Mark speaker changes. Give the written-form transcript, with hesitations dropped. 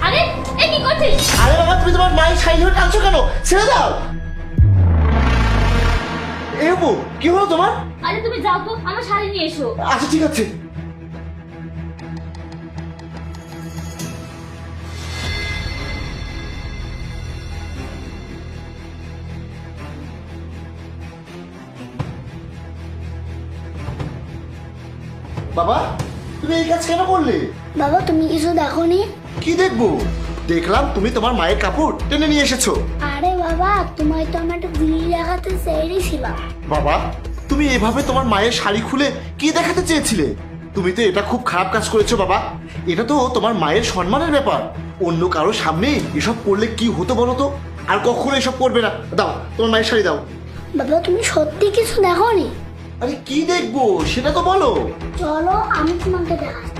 Speaker 1: আরে এ কি করছিস?
Speaker 2: আরে বাবা, তুমি তোমার মায়ের শাড়ি ধরে টানছো কেন? ছেড়ে দাও। এ বউ, কি হলো তোমার?
Speaker 1: আরে তুমি যাও তো, আমার শাড়ি নিয়ে এসো।
Speaker 2: আচ্ছা ঠিক আছে। বাবা, তুমি এই কাজ কেন করলে?
Speaker 3: বাবা তুমি কিছু দেখোনি?
Speaker 2: কি দেখবো? দেখলাম তুমি তোমার মায়ের কাপড় টেনে নিয়ে এসেছো।
Speaker 3: আরে বাবা তোমায় তো আমি একটা বিলি দেখাতে চেয়েছিলাম।
Speaker 2: বাবা, তুমি এভাবে তোমার মায়ের শাড়ি খুলে কি দেখাতে চেয়েছিলে? তুমি তো এটা খুব খারাপ কাজ করেছো বাবা। এটা তো তোমার মায়ের সম্মানের ব্যাপার। অন্য কারো সামনে এসব করলে কি হতো বলো তো? আর কখনো এসব করবে না। দাও তোমার মায়ের শাড়ি দাও।
Speaker 3: বাবা তুমি সত্যি কিছু দেখোনি?
Speaker 2: আরে কি দেখবো সেটা তো বলো।
Speaker 3: চলো আমি তোমাকে দেখাচ্ছি।